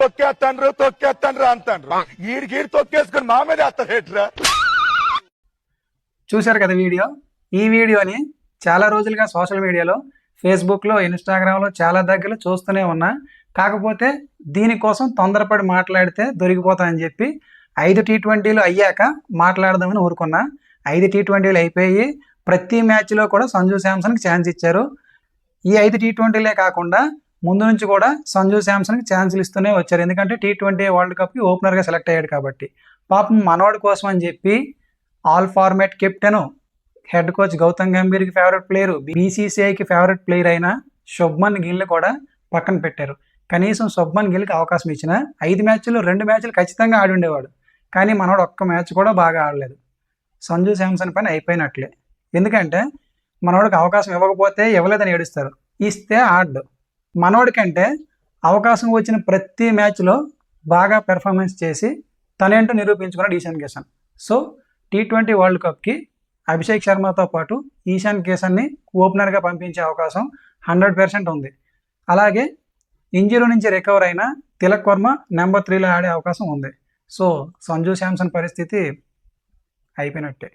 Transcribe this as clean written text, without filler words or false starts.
తొక్కేస్తాండ్రు అంటాండ్రు ఈడికి తొక్కేసుకుని మా మీద వేస్తారేట్రా. చూశారు కదా వీడియో. ఈ వీడియోని చాలా రోజులుగా సోషల్ మీడియాలో, ఫేస్బుక్లో, ఇన్స్టాగ్రామ్లో చాలా దగ్గరలో చూస్తూనే ఉన్నా. కాకపోతే దీనికోసం తొందరపడి మాట్లాడితే దొరికిపోతానని చెప్పి 5 T20లు అయ్యాక మాట్లాడదామని ఊరుకున్నా. 5 T20లు అయిపోయి ప్రతి మ్యాచ్లో కూడా సంజు శాంసన్కి ఛాన్స్ ఇచ్చారు. ఈ 5 T20లే కాకుండా ముందు నుంచి కూడా సంజు శాంసన్కి ఛాన్సులు ఇస్తూనే వచ్చారు. ఎందుకంటే T20 వరల్డ్ కప్కి ఓపెనర్గా సెలెక్ట్ అయ్యాడు కాబట్టి. పాపం మనోడి కోసం అని చెప్పి all format captain, head coach Gautam గంభీర్కి ఫేవరెట్ ప్లేయరు, బీసీసీఐకి ఫేవరెట్ ప్లేయర్ అయిన శుభ్మన్ గిల్ని కూడా పక్కన పెట్టారు. కనీసం శుభ్మన్ గిల్కి అవకాశం ఇచ్చిన 5 మ్యాచ్లు 2 మ్యాచ్లు ఖచ్చితంగా ఆడి ఉండేవాడు. కానీ మనోడు ఒక్క మ్యాచ్ కూడా బాగా ఆడలేదు. సంజు శాంసన్ పైన అయిపోయినట్లే. ఎందుకంటే మనోడికి అవకాశం ఇవ్వకపోతే ఇవ్వలేదని ఏడుస్తారు, ఇస్తే ఆడ్డు. మనోడికంటే అవకాశం వచ్చిన ప్రతి మ్యాచ్లో బాగా పెర్ఫార్మెన్స్ చేసి తనేంటో నిరూపించుకున్నాడు Ishan Kishan. So T20 world కప్కి అభిషేక్ శర్మతో పాటు ఈశాన్ కిషన్ని ఓపెనర్గా పంపించే అవకాశం 100% ఉంది. అలాగే ఇంజరీ నుంచి రికవర్ అయిన తిలక్ వర్మ నెంబర్ 3లో ఆడే అవకాశం ఉంది. సో సంజు శాంసన్ పరిస్థితి అయిపోయినట్టే.